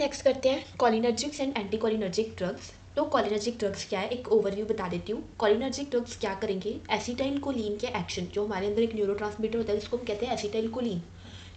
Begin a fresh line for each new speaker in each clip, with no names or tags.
Next करते हैं cholinergics and anti cholinergic drugs. तो कोलिनर्जिक ड्रग्स क्या है, एक ओवरव्यू बता देती हूँ। कोलिनर्जिक ड्रग्स क्या करेंगे, एसिटाइल कोलिन के एक्शन, जो हमारे अंदर एक न्यूरोट्रांसमीटर होता है जिसको हम कहते हैं एसिटाइल कोलिन,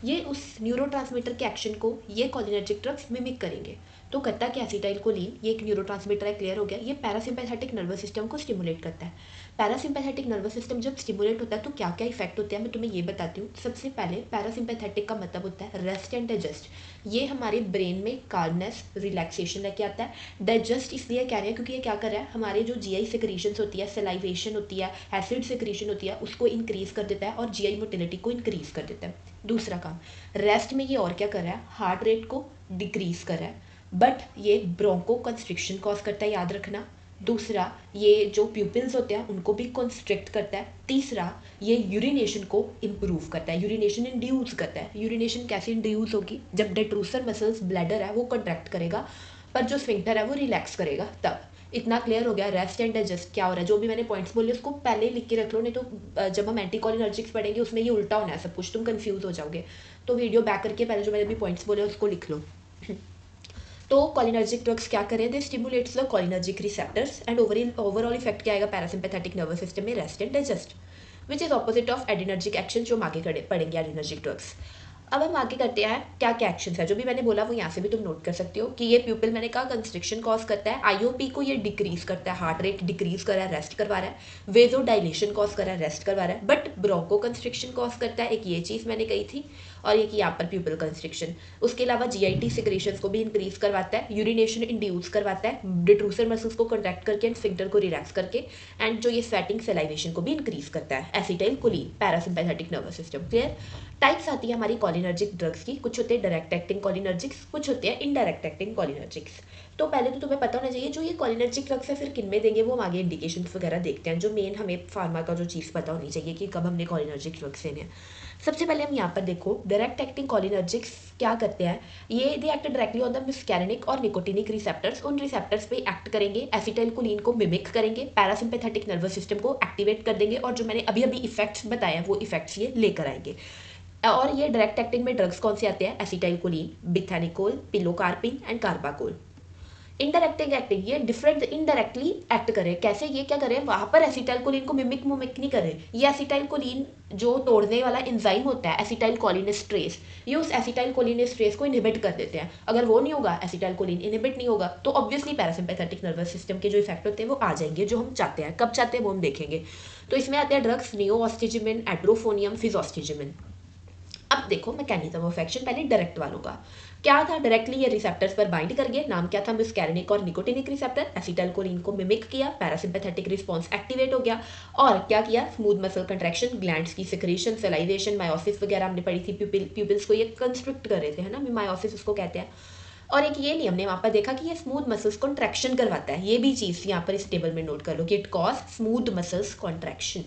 ये उस न्यूरोट्रांसमीटर के एक्शन को ये कोलिनर्जिक ड्रग्स मिमिक करेंगे। तो करता क्या एसिटाइल कोलिन, ये एक न्यूरोट्रांसमीटर है, क्लियर हो गया। ये पैरासिम्पैथेटिक नर्वस सिस्टम को स्टिमुलेट करता है। पैरासिम्पैथेटिक नर्वस सिस्टम जब स्टिमुलेट होता है तो क्या क्या इफेक्ट होते हैं मैं तुम्हें ये बताती हूँ। सबसे पहले पैरासिम्पैथेटिक का मतलब होता है रेस्ट एंड डाइजेस्ट। ये हमारे ब्रेन में काल्मनेस, रिलैक्सेशन लेके आता है। डाइजेस्ट इसलिए कह रहे हैं क्योंकि ये क्या कर रहा है, हमारे जो जीआई सिक्रीशंस होती है, सलाइवेशन होती है, एसिड सिक्रीशन होती है, उसको इंक्रीज कर देता है और जीआई मोटिलिटी को इंक्रीज कर देता है। दूसरा काम, रेस्ट में ये और क्या कर रहा है, हार्ट रेट को डिक्रीज कर रहा है, बट ये ब्रोंको कंस्ट्रिक्शन कॉज करता है, याद रखना। दूसरा, ये जो प्यूपिल्स होते हैं उनको भी कंस्ट्रिक्ट करता है। तीसरा, ये यूरिनेशन को इम्प्रूव करता है, यूरिनेशन इंड्यूस करता है। यूरिनेशन कैसे इंड्यूस होगी, जब डेट्रूसर मसल्स ब्लैडर है वो कंट्रैक्ट करेगा, पर जो स्फिंक्टर है वो रिलैक्स करेगा तब। इतना क्लियर हो गया। रेस्ट एंड डाइजेस्ट क्या हो रहा है, जो भी मैंने पॉइंट्स बोले उसको पहले लिख के रख लो, नहीं तो जब हम एंटीकोलिनर्जिक्स पढ़ेंगे उसमें ये उल्टा होना है सब कुछ, तुम कंफ्यूज हो जाओगे। तो वीडियो बैक करके पहले जो मैंने भी पॉइंट्स बोले उसको लिख लो। तो कोलिनर्जिक ड्रग्स क्या करें, they stimulates the cholinergic receptors and overall effect क्या आएगा पैरासिम्पैथेटिक नर्वस सिस्टम में, rest and digest, which is opposite of adrenergic action, जो हम आगे पढ़ेंगे एडिनर्जिक ड्रग्स। अब हम आगे करते हैं क्या क्या एक्शन है, जो भी मैंने बोला वो यहाँ से भी तुम नोट कर सकते हो कि ये प्यूपिल मैंने कहा कंस्ट्रिक्शन कॉज करता है, आईओपी को ये डिक्रीज करता है, हार्ट रेट डिक्रीज कर रहा है, रेस्ट करवा रहा है, वेजो डायलेशन कॉज कर रहा है, रेस्ट करवा रहा है, बट ब्रोंको कंस्ट्रिक्शन कॉज करता है, एक ये चीज़ मैंने कही थी, और एक यहाँ पर प्यूपिल कंस्ट्रिक्शन। उसके अलावा जीआईटी सिक्रीशंस को भी इंक्रीज करवाता है, यूरिनेशन इंड्यूस करवाता है, डिट्रूसर मसल्स को कॉन्ट्रैक्ट करके एंड स्फिंक्टर को रिलैक्स करके, एंड जो ये स्वेटिंग सलाइवेशन को भी इंक्रीज करता है, acetyl choline, parasympathetic nervous system. Clear. Types आती है हमारी कोलिनर्जिक ड्रग्स की, कुछ होते हैं डायरेक्ट एक्टिंग कोलिनर्जिक्स, कुछ होते हैं इनडायरेक्ट एक्टिंग कोलिनर्जिक्स। तो पहले तो तुम्हें पता होना चाहिए जो ये कोलिनर्जिक ड्रग्स है फिर किन में देंगे, वो हम आगे इंडिकेशंस वगैरह देखते हैं। जो मेन हमें फार्मा का जो चीज़ पता होनी चाहिए कि कब हमने कोलिनर्जिक ड्रग्स देने हैं। सबसे पहले हम यहाँ पर देखो डायरेक्ट एक्टिंग कोलिनर्जिक्स क्या करते हैं, ये they act directly on the muscarinic और निकोटिनिक रिसेप्टर्स, उन रिसेप्टर्स पे एक्ट करेंगे, एसिटाइल कोलिन को मिमिक करेंगे, पैरासिम्पैथेटिक नर्वस सिस्टम को एक्टिवेट कर देंगे, और जो मैंने अभी अभी इफेक्ट्स बताए हैं वो इफेक्ट्स ये लेकर आएंगे। और ये डायरेक्ट एक्टिंग में ड्रग्स कौन से आते हैं, acetylcholine, bethanechol, pilocarpine and carbachol. Indirecting acting, ये डिफरेंट इनडायरेक्टली एक्ट करे, कैसे, ये क्या करे, वहां पर एसिटाइल कोलिन को मिमिक नहीं करे, ये एसिटाइल कोलिन जो तोड़ने वाला एंजाइम होता है एसिटाइल कोलिनेस्ट्रेस, ये उस एसिटाइल कोलिनेस्ट्रेस को इनहिबिट कर देते हैं। अगर वो नहीं होगा, एसिटाइल कोलिन इनहिबिट नहीं होगा, तो ऑब्वियसली पैरासिम्पैथेटिक नर्वस सिस्टम के जो इफेक्ट होते हैं वो आ जाएंगे, जो हम चाहते हैं। कब चाहते हैं वो हम देखेंगे। तो इसमें आते हैं ड्रग्स नियोऑस्टिजिमिन, एड्रोफोनियम, फिजोस्टिजिमिन। अब देखो मैकेनिज्म ऑफ एक्शन, पहले डायरेक्ट वालों का क्या था। डायरेक्टली ये रिसेप्टर्स पर बाइंड कर गए, नाम क्या था, म्यूस्कैरिनिक और निकोटिनिक रिसेप्टर, एसिटाइल कोलिन को मिमिक किया, पैरासिम्पैथेटिक रिस्पांस एक्टिवेट हो गया, और क्या किया, स्मूथ मसल कंट्रैक्शन, ग्लैंड्स की सिक्रीशन, सलाइवेशन, मायोसिस वगैरह हमने पढ़ी थी, प्यूपिल्स को ये कंस्ट्रिक्ट कर रहे थे, है ना, मायोसिस उसको कहते हैं। और एक ये नहीं हमने वहां पर देखा कि ये स्मूथ मसल्स कॉन्ट्रैक्शन करवाता है, ये भी चीज यहाँ पर इस टेबल में नोट कर लो कि it cause smooth muscles contraction.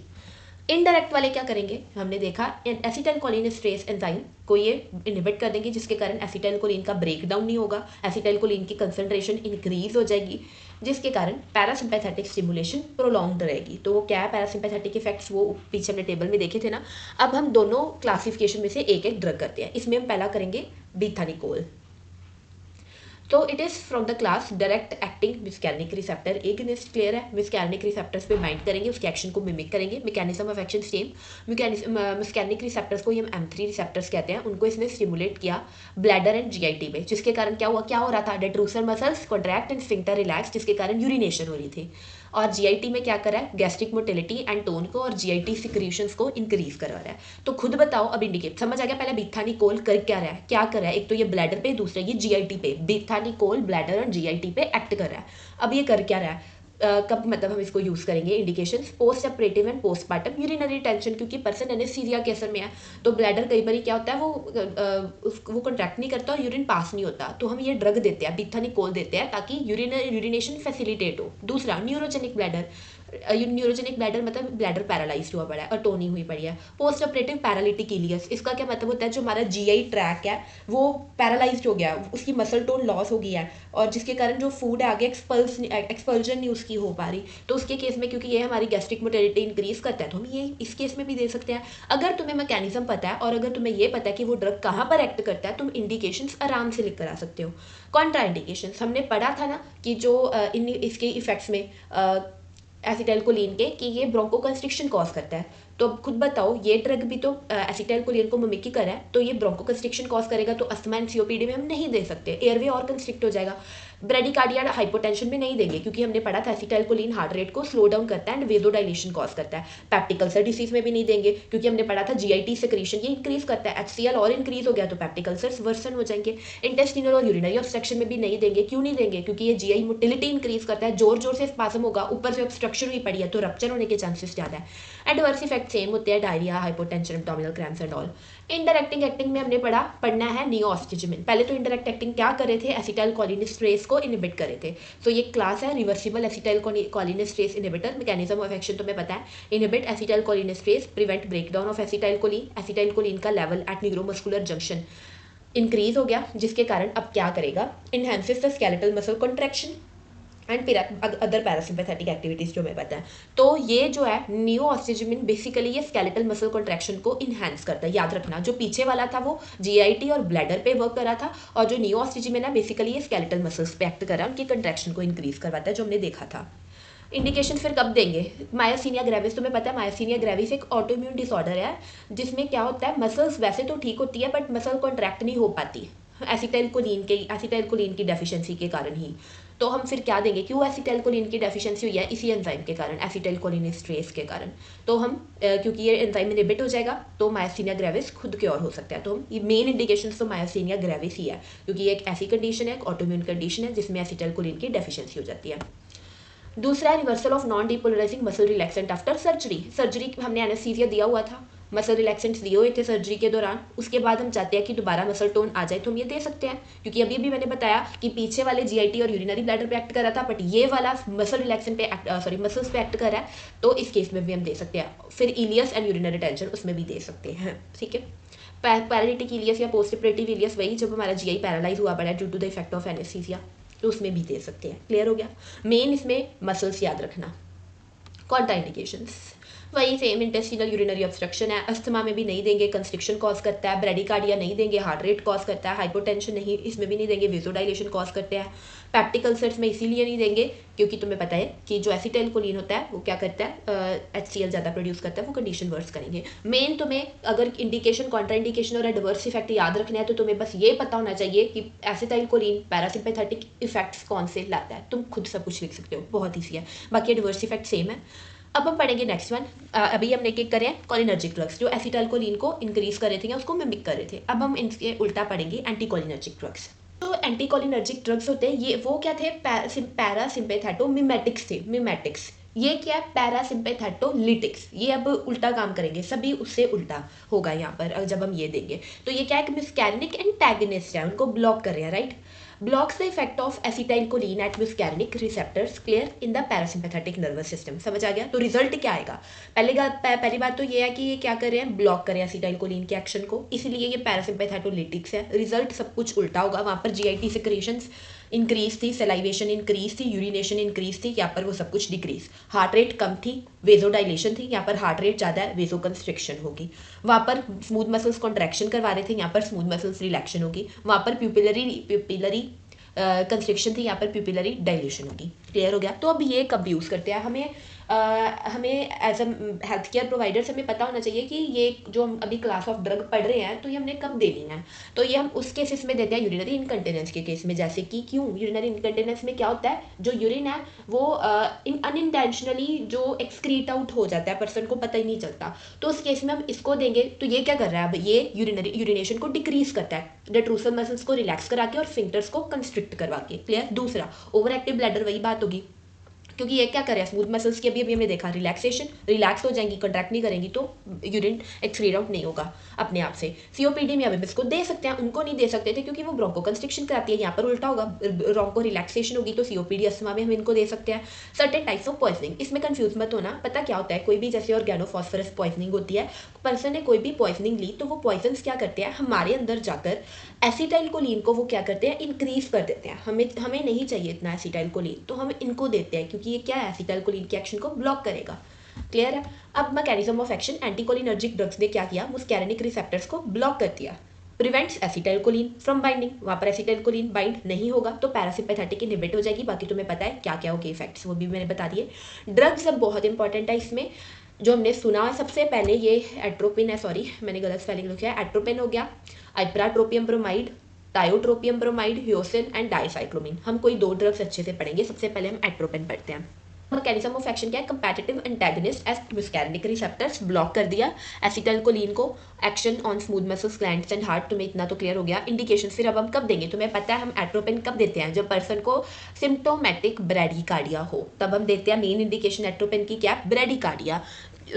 Indirect वाले क्या करेंगे, हमने देखा एसिटाइल कोलिनेस्ट्रेस एंजाइम को ये इनहिबिट कर देंगे, जिसके कारण एसिटाइल कोलिन का ब्रेक डाउन नहीं होगा, एसिटाइल कोलिन की कंसंट्रेशन इंक्रीज हो जाएगी, जिसके कारण पैरासिम्पैथेटिक स्टिमुलेशन प्रोलॉन्ग्ड रहेगी। तो वो क्या है पैरासिम्पैथेटिक इफेक्ट्स, वो पीछे हमने टेबल में देखे थे ना। अब हम दोनों क्लासिफिकेशन में से एक एक ड्रग करते हैं। इसमें हम पहला करेंगे बीथानिकोल। तो it is from the class direct acting muscarinic receptor agonist. Clear है, म्यूस्कैरिनिक रिसेप्टर्स पे बाइंड करेंगे, उसके एक्शन को मिमिक करेंगे, mechanism of action same. Muscarinic receptors को हम M3 रिसेप्टर्स कहते हैं, उनको इसने स्टिमुलेट किया ब्लैडर एंड जीआईटी में, जिसके कारण क्या हुआ, क्या हो रहा था, detrusor muscles contract and sphincter relax, जिसके कारण यूरिनेशन हो रही थी। और जीआईटी में क्या कर रहा है, गैस्ट्रिक मोटिलिटी एंड टोन को और जीआईटी सिक्रीशंस को इंक्रीज करवा रहा है। तो खुद बताओ, अब इंडिकेट समझ आ गया, पहले बीथानिकोल कर क्या रहा है, क्या कर रहा है, एक तो ये ब्लैडर पे, दूसरा ये जीआईटी पे, बीथानिकोल ब्लैडर और जीआईटी पे एक्ट कर रहा है। अब ये कर क्या रहा है, कब मतलब हम इसको यूज करेंगे, indication post operative and postmortem urinary tension, क्योंकि पर्सन एनेस्थीसिया के असर में है, तो ब्लैडर कई बार क्या होता है वो कंट्रैक्ट नहीं करता और यूरिन पास नहीं होता, तो हम ये ड्रग देते हैं, बीथानिकोल देते हैं, ताकि यूरिनेशन फैसिलिटेट हो। दूसरा न्यूरोजेनिक ब्लैडर, न्यूरोजेनिक ब्लैडर मतलब ब्लैडर पैरालाइज हुआ पड़ा है और टोनी हुई पड़ी है। पोस्ट ऑपरेटिव पैरालिटिक इलियस, इसका क्या मतलब होता है, जो हमारा जीआई ट्रैक है वो पैरालाइज हो गया, उसकी मसल टोन लॉस हो गई है और जिसके कारण जो फूड है आगे एक्सपल्जन नहीं उसकी हो पा रही, तो उसके केस में क्योंकि ये हमारी गैस्ट्रिक मोटिलिटी इंक्रीज करता है तो हम ये इस केस में भी दे सकते हैं। अगर तुम्हें मैकेनिज्म पता है और अगर तुम्हें ये पता है कि वो ड्रग कहाँ पर एक्ट करता है, तुम इंडिकेशंस आराम से लिख कर आ सकते हो। कॉन्ट्रा इंडिकेशंस हमने पढ़ा था ना कि जो इन इसके इफेक्ट्स में एसिटाइलकोलिन के कि ये ब्रोंकोकंस्ट्रिक्शन कॉज करता है। तो अब खुद बताओ, ये ड्रग भी तो एसिटाइलकोलिन को मिमिक ही कर रहा है, तो ये ब्रोंकोकंस्ट्रिक्शन कॉज करेगा, तो अस्थमा एंड सीओपीडी में हम नहीं दे सकते, एयरवे और कंस्ट्रिक्ट हो जाएगा। ब्रेडिकार्डिया हाइपोटेंशन में नहीं देंगे क्योंकि हमने पढ़ा था एसिटाइलकोलिन हार्ट रेट को स्लो डाउन करता है एंड वेजोडाइलेशन कॉज करता है। पैप्टिक अल्सर डिसीज में भी नहीं देंगे क्योंकि हमने पढ़ा था जीआईटी सेक्रेशन ये इंक्रीज करता है, एचसीएल और इंक्रीज हो गया तो पैप्टिक अल्सर्स वर्सन हो जाएंगे। इंटेस्टिनल और यूरिनरी ऑब्स्ट्रक्शन में भी नहीं देंगे। क्यों नहीं देंगे? क्योंकि ये जीआई मोटिलिटी इंक्रीज करता है, जोर जोर से स्पाज्म होगा, ऊपर से ऑब्स्ट्रक्शन हुई पड़ी है तो रप्चर होने के चांसेस ज़्यादा है। एडवर्स इफेक्ट सेम होते हैं, diarrhoea, hypotension, abdominal cramps and all. Indirect acting में हमने पढ़ना है नियोस्टिजमिन। पहले तो इनडायरेक्ट एक्टिंग क्या कर रहे थे, एसिटाइलकोलिनेस्टरेज को इनहिबिट कर रहे थे। तो ये क्लास है reversible acetylcholinesterase inhibitor. Mechanism of action तुम्हें पता है, inhibit acetylcholinesterase, prevent breakdown of acetylcholine. Acetylcholine का level at neuromuscular junction increase हो गया जिसके कारण अब क्या करेगा, enhances the skeletal muscle contraction and other parasympathetic activities जो हमें पता है। तो ये जो है नियोस्टिजमिन बेसिकली ये स्केलेटल मसल कॉन्ट्रैक्शन को इनहेंस करता है। याद रखना, जो पीछे वाला था वो जीआईटी और ब्लैडर पे वर्क कर रहा था और जो नियोस्टिजमिन है बेसिकली ये स्केलेटल मसल्स पे एक्ट कर रहा है, उनकी कंट्रैक्शन को इंक्रीज करवाता है, जो हमने देखा था। इंडिकेशन फिर कब देंगे, मायोसीनिया ग्रेविस। तुम्हें पता है मायोसीनिया ग्रेविस एक ऑटोइम्यून डिसऑर्डर है जिसमें क्या होता है, मसल्स वैसे तो ठीक होती है बट मसल कॉन्ट्रैक्ट नहीं हो पाती एसिटाइलकोलिन की डेफिशिएंसी के कारण ही। तो हम फिर क्या देंगे, क्यों एसिटाइलकोलिन की डेफिशिएंसी हुई है, इसी एंजाइम के कारण, एसिटाइलकोलिनेस्टरेज के कारण। तो हम क्योंकि ये एंजाइम इनहिबिट हो जाएगा तो मायोसीनिया ग्रेविस खुद क्योर हो सकता है। तो हम ये मेन इंडिकेशन तो मायोसीनिया ग्रेविस ही है क्योंकि ये एक ऐसी कंडीशन है, एक ऑटोइम्यून कंडीशन है जिसमें एसिटाइलकोलिन की डेफिशिएंसी हो जाती है। दूसरा है reversal of non depolarising muscle relaxant after surgery. Surgery हमने एनेस्थीसिया दिया हुआ था, मसल रिलैक्सेंट्स दिए हुए थे सर्जरी के दौरान, उसके बाद हम चाहते हैं कि दोबारा मसल टोन आ जाए तो हम ये दे सकते हैं क्योंकि अभी भी मैंने बताया कि पीछे वाले जीआईटी और यूरिनरी ब्लैडर पे एक्ट कर रहा था बट ये वाला मसल रिलैक्सेंट पे मसल्स पे एक्ट कर रहा है, तो इस केस में भी हम दे सकते हैं। फिर इलियस एंड यूरिनरी टेंशन उसमें भी दे सकते हैं, ठीक है। पैरालिटिक इलियस या पोस्ट ऑपरेटिव इलियस, वही जब हमारा जीआई पैरालाइज हुआ पड़ा है due to the effect of anaesthesia, तो उसमें भी दे सकते हैं। क्लियर हो गया? मेन इसमें मसल्स याद रखना। कॉन्ट्राइंडिकेशंस वही सेम, इंटेस्टिनल यूरिनरी ऑब्स्ट्रक्शन है, अस्थमा में भी नहीं देंगे, कंस्ट्रिक्शन कॉज करता है, ब्रेडिकार्डिया नहीं देंगे, हार्ट रेट कॉज करता है, हाइपोटेंशन नहीं इसमें भी नहीं देंगे, वेजोडाइलेशन कॉज करते हैं। पैप्टिक अल्सर्स में इसीलिए नहीं देंगे क्योंकि तुम्हें पता है कि जो एसिटाइलकोलिन होता है वो क्या करता है, HCl ज़्यादा प्रोड्यूस करता है, वो कंडीशन वर्स करेंगे। मेन तुम्हें अगर इंडिकेशन, कॉन्ट्रा इंडिकेशन और एडवर्स इफेक्ट याद रखना है तो तुम्हें बस ये पता होना चाहिए कि एसिटाइलकोलिन पैरासिम्पैथेटिक इफेक्ट्स कौन से लाता है, तुम खुद सब कुछ लिख सकते हो, बहुत ईजी है। बाकी एडवर्स इफेक्ट सेम है। अब हम पढ़ेंगे नेक्स्ट वन। अभी हमने एक कर रहे हैं कॉलिनर्जिक ड्रग्स जो एसिटाइलकोलिन को इंक्रीज कर रहे थे या उसको मिमिक कर रहे थे। अब हम इनके उल्टा पढ़ेंगे एंटीकोलिनर्जिक ड्रग्स। तो एंटीकोलिनर्जिक ड्रग्स होते हैं ये वो क्या थे, पैरासिम्पैथेटोमिमेटिक्स थे, मिमेटिक्स। ये क्या है, पैरासिम्पैथेटोलिटिक्स। ये अब उल्टा काम करेंगे, सभी उससे उल्टा होगा यहाँ पर जब हम ये देंगे। तो ये क्या है, म्यूस्कैरिनिक एंटागनिस्ट है, उनको ब्लॉक कर रहे हैं, right. blocks the effect of acetylcholine at muscarinic receptors clear in the parasympathetic nervous system। समझ आ गया? तो रिजल्ट क्या आएगा, पहली बात तो ये है कि ये क्या कर रहे हैं, ब्लॉक कर रहे हैं एसिटाइलकोलिन के एक्शन को, इसलिए ये पैरासिम्पैथेटोलिटिक्स है। रिजल्ट सब कुछ उल्टा होगा, वहाँ पर जीआईटी सिक्रेशंस इंक्रीज थी, सेलाइवेशन इंक्रीज थी, यूरिनेशन इंक्रीज थी, यहाँ पर वो सब कुछ डिक्रीज। हार्ट रेट कम थी, वेजोडाइलेशन थी, यहाँ पर हार्ट रेट ज़्यादा है, वेजो कंस्ट्रिक्शन होगी। वहाँ पर स्मूथ मसल्स कॉन्ट्रैक्शन करवा रहे थे, यहाँ पर स्मूथ मसल्स रिलैक्शन होगी। वहाँ पर प्यूपिलरी कंस्ट्रिक्शन थी, यहाँ पर प्यूपिलरी डाइल्यूशन होगी। क्लियर हो गया? तो अब ये कब यूज़ करते हैं, हमें as a health care providers हमें पता होना चाहिए कि ये जो हम अभी क्लास ऑफ ड्रग पढ़ रहे हैं तो ये हमने कब देनी है। तो ये हम उस केसेस में देते हैं यूरिनरी इनकंटिनेंस के केस में। जैसे कि क्यों यूरिनरी इनकंटिनेंस में क्या होता है, जो यूरिन है वो अनइंटेंशनली जो एक्सक्रीट आउट हो जाता है, पर्सन को पता ही नहीं चलता, तो उस केस में हम इसको देंगे। तो ये क्या कर रहा है, अब ये यूरिनेशन को डिक्रीज करता है, डेट्रूसल मसल्स को रिलैक्स करा के और स्फिंक्टर्स को कंस्ट्रिक्ट करवा के। क्लियर? दूसरा, ओवर एक्टिव ब्लैडर, वही बात होगी क्योंकि ये क्या करें, स्मूथ मसल्स की अभी हमने देखा रिलैक्सेशन, रिलैक्स हो जाएंगी, कंट्रैक्ट नहीं करेंगी तो यूरिन एक्सक्रीट आउट नहीं होगा अपने आप से। सीओपीडी में अभी इसको दे सकते हैं, उनको नहीं दे सकते थे क्योंकि वो ब्रोंको कंस्ट्रिक्शन कराती है, यहाँ पर उल्टा होगा, ब्रोंको रिलैक्सेशन होगी तो सीओपीडी अस्थमा में हम इनको दे सकते हैं। सर्टेन टाइप्स ऑफ पॉइजनिंग, इसमें कंफ्यूज मत होना, पता क्या होता है, कोई भी जैसे ऑर्गेनोफॉस्फोरस पॉइजनिंग होती है, पर्सन ने कोई भी पॉइजनिंग ली तो वो पॉइजन क्या करते हैं, हमारे अंदर जाकर एसिटाइलकोलिन को वो क्या करते हैं, इंक्रीज कर देते हैं। हमें नहीं चाहिए इतना एसिटाइलकोलिन, तो हम इनको देते हैं क्योंकि ये क्या है, एसिटाइलकोलिन की एक्शन को ब्लॉक करेगा। क्लियर है। अब mechanism of action, anticholinergic drugs ने क्या किया, मुस्कैरिनिक रिसेप्टर्स को ब्लॉक कर दिया। प्रिवेंट्स एसिटाइलकोलिन फ्रॉम बाइंडिंग, वहाँ पर एसिटाइलकोलिन बाइंड नहीं होगा तो पैरासिम्पैथेटिक इनहिबिट हो जाएगी। बाकी तुम्हें पता है क्या क्या होगी इफेक्ट्स, वो भी मैंने बता दिए। ड्रग्स अब बहुत इंपॉर्टेंट है इसमें, जो हमने सुना है सबसे पहले ये एट्रोपिन है, सॉरी मैंने गलत स्पेलिंग लिखा है, एट्रोपिन हो गया, ipratropium bromide, tiotropium bromide, hyoscine and dicyclomine. हम कोई 2 ड्रग्स अच्छे से पढ़ेंगे, सबसे पहले हम एट्रोपिन पढ़ते हैं। मैकेनिज्म ऑफ एक्शन क्या है, competitive antagonist as muscarinic receptors, block कर दिया एसिटाइलकोलिन को, action on smooth muscles, glands and heart, तुम्हें इतना तो क्लियर हो गया। इंडिकेशन फिर अब हम कब देंगे, तुम्हें पता है हम एट्रोपिन कब देते हैं, जब पर्सन को सिम्टोमेटिक ब्रेडिकार्डिया हो, तब हम देते हैं। मेन इंडिकेशन एट्रोपिन की क्या है, ब्रेडिकार्डिया,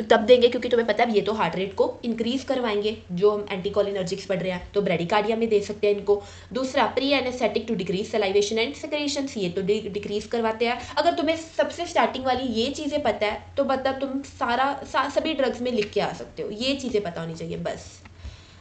तब देंगे क्योंकि तुम्हें पता है ये तो हार्ट रेट को इंक्रीज करवाएंगे, जो हम एंटीकोलिनर्जिक्स पढ़ रहे हैं, तो ब्रेडिकार्डिया में दे सकते हैं इनको। दूसरा pre anaesthetic to decrease salivation and secretions, ये तो डिक्रीज करवाते हैं। अगर तुम्हें सबसे स्टार्टिंग वाली ये चीज़ें पता है तो मतलब तुम सभी ड्रग्स में लिख के आ सकते हो, ये चीज़ें पता होनी चाहिए बस।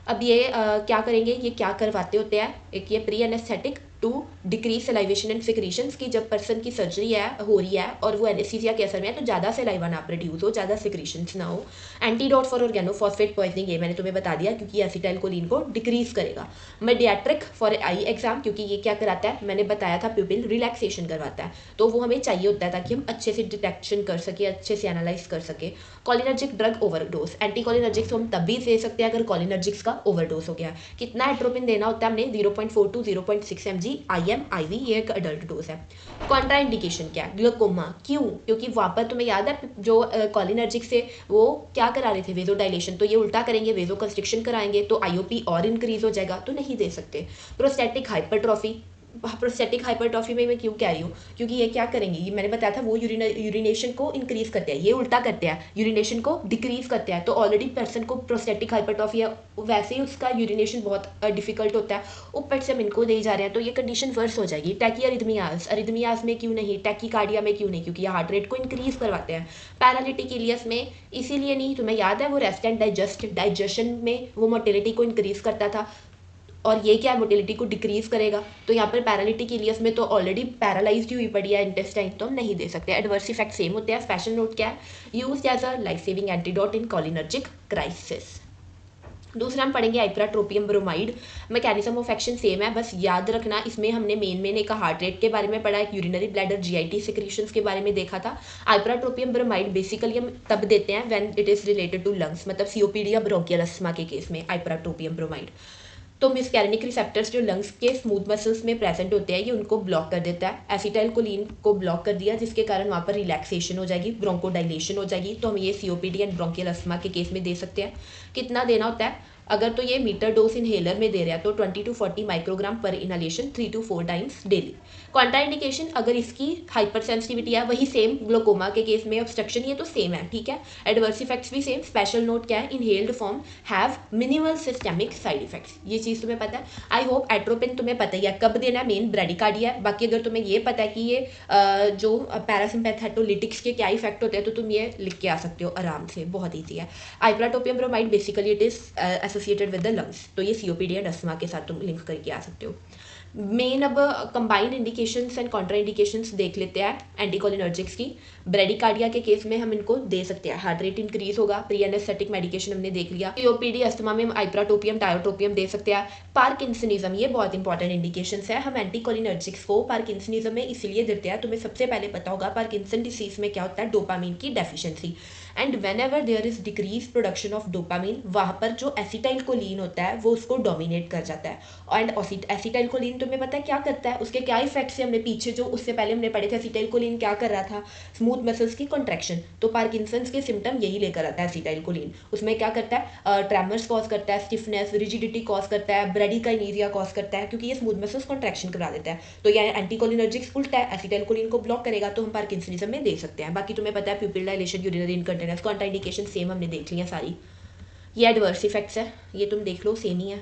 अब ये क्या करेंगे, ये क्या करवाते होते हैं, एक ये pre anaesthetic to decrease salivation and secretions की, जब पर्सन की सर्जरी हो रही है और वो एनेस्थीसिया के असर में है तो ज़्यादा सलाइवा ना प्रोड्यूस हो, ज़्यादा सिक्रीशंस ना हो। एंटीडोट फॉर ऑर्गेनोफॉस्फेट पॉइजनिंग, ये मैंने तुम्हें बता दिया क्योंकि एसिटाइलकोलिन को डिक्रीज करेगा। मेडियाट्रिक फॉर आई एग्जाम, क्योंकि ये क्या कराता है, मैंने बताया था प्यूपिल रिलैक्सेशन करवाता है, तो वो हमें चाहिए होता है ताकि हम अच्छे से डिटेक्शन कर सके, अच्छे से एनालाइज कर सके। कॉलिनर्जिक ड्रग ओवरडोज, एंटीकोलिनर्जिक्स हम तब भी दे सकते हैं अगर कॉलिनर्जिक्स का ओवरडोज हो गया। कितना एट्रोपिन देना होता है हमने, 0.4 to 0.6 mg IM IV, ये एक अडल्ट डोज है। कॉन्ट्रा इंडिकेशन क्या है, ग्लूकोमा, क्यों, क्योंकि वहाँ पर तुम्हें याद है जो कॉलिनर्जिक से वो क्या करा रहे थे, वेजो डायलेशन, तो ये उल्टा करेंगे, वेजो कंस्ट्रिक्शन कराएंगे तो IOP और इंक्रीज हो जाएगा, तो नहीं दे सकते। प्रोस्टैटिक हाइपरट्रॉफी, प्रोस्टैटिक हाइपरट्रॉफी में मैं क्यों कह रही हूँ, क्योंकि ये क्या करेंगे, ये मैंने बताया था वो यूरिनेशन को इंक्रीज करते हैं, ये उल्टा करते हैं, यूरिनेशन को डिक्रीज करते हैं। तो ऑलरेडी पर्सन को प्रोस्टैटिक हाइपरट्रॉफी है, वैसे ही उसका यूरिनेशन बहुत डिफिकल्ट होता है, ऊपर से हम इनको दे जा रहे हैं तो ये कंडीशन वर्स हो जाएगी। टैकी अरिथमियाज में क्यों नहीं, टैकीकार्डिया में क्यों नहीं, क्योंकि ये हार्ट रेट को इंक्रीज करवाते हैं। पैरालिटिक इलियस में इसीलिए नहीं, तुम्हें याद है वो रेस्ट एंड डाइजेशन में वो मोटिलिटी को इंक्रीज करता था, और ये क्या मोटिलिटी को डिक्रीज करेगा, तो यहाँ पर पैरालिटिक इलियस में तो ऑलरेडी पैरालाइज्ड हुई पड़ी है इंटेस्टाइन, तो हम नहीं दे सकते। एडवर्स इफेक्ट सेम होते हैं। स्पेशल नोट क्या है, used as a life saving antidote in cholinergic crisis. दूसरा हम पढ़ेंगे ipratropium bromide, mechanism of action same है, बस याद रखना इसमें हमने मेन एक हार्ट रेट के बारे में पढ़ा, एक यूरिनरी ब्लैडर GIT सिक्रीशंस के बारे में देखा था। आइप्राट्रोपियम ब्रोमाइड बेसिकली हम तब देते हैं when it is related to lungs, मतलब COPD या ब्रोंकियल अस्थमा के केस में आइप्राट्रोपियम ब्रोमाइड। तो मुस्कैरिनिक रिसेप्टर्स जो लंग्स के स्मूथ मसल्स में प्रेजेंट होते हैं, ये उनको ब्लॉक कर देता है। एसिटाइलकोलिन को ब्लॉक कर दिया जिसके कारण वहाँ पर रिलैक्सेशन हो जाएगी, ब्रोंकोडाइलेशन हो जाएगी, तो हम ये COPD एंड ब्रोंकियल अस्थमा के केस में दे सकते हैं। कितना देना होता है, अगर तो ये मीटर डोज इनहेलर में दे रहा है तो 20 to 40 माइक्रोग्राम पर inhalation 3 to 4 times daily. Contraindication, अगर इसकी हाइपर सेंसिटिविटी है, वही सेम ग्लोकोमा के केस में ऑब्स्ट्रक्शन, ये तो सेम है, ठीक है। एडवर्स इफेक्ट्स भी सेम। स्पेशल नोट क्या है, inhaled form have minimal systemic side effects, ये चीज़ तुम्हें पता है। आई होप एट्रोपिन तुम्हें पता ही है कब देना है, मेन ब्रेडिकार्डिया है। बाकी अगर तुम्हें ये पता है कि ये जो पैरासिम्पैथेटोलिटिक्स के क्या इफेक्ट होते हैं तो तुम ये लिख के आ सकते हो आराम से, बहुत ईजी है। Ipratropium bromide basically it is associated with the lungs, तो ये COPD एंड अस्थमा के साथ तुम लिंक करके आ सकते हो। मेन अब combined indications and Contra indications देख लेते हैं एंटीकोलिनर्जिक्स की। ब्रेडिकार्डिया के केस में हम इनको दे सकते हैं, हार्ट रेट इंक्रीज होगा, प्री एनेस्थेटिक मेडिकेशन हमने देख लिया। COPD अस्थमा में हम आइप्राट्रोपियम टायोट्रोपियम दे सकते हैं। पार्किंसनिज्म, ये बहुत इंपॉर्टेंट इंडिकेशंस है, हम एंटीकोलिनर्जिक्स को पार्किंसनिज्म में इसलिए देते हैं, तुम्हें सबसे पहले पता होगा पार्किंसन डिसीज में क्या होता है, डोपामिन की deficiency. And whenever there is decrease production of dopamine, वहाँ पर जो एसिटाइल कोलिन होता है वो उसको डोमिनेट कर जाता है। एंड एसिटाइल कोलिन तुम्हें पता है क्या करता है, उसके क्या इफेक्ट्स है हमने पीछे जो उससे पहले हमने पढ़े थे। एसिटाइल कोलिन क्या कर रहा था, स्मूथ मसल्स की कॉन्ट्रैक्शन, तो पार्किंसंस के सिम्टम यही लेकर आता है एसिटाइल कोलिन। उसमें क्या करता है, ट्रेमर्स कॉज करता है, स्टिफनेस, रिजिडिटी कॉज करता है, ब्रेडिकाइनेरिया कॉज करता है, क्योंकि ये स्मूथ मसल्स कॉन्ट्रैक्शन करा देता है। तो ये एंटीकोलिनर्जिक्स उल्टा है, एसिटाइल कोलिन को ब्लॉक करेगा तो हम पार्किंसनिज्म में देख सकते हैं। बाकी तुम्हें पता है प्यूपिल dilation, urinary incontinence, contraindication same हमने देख लिया सारी। ये एडवर्स इफेक्ट्स है, ये तुम देख लो सेम ही है।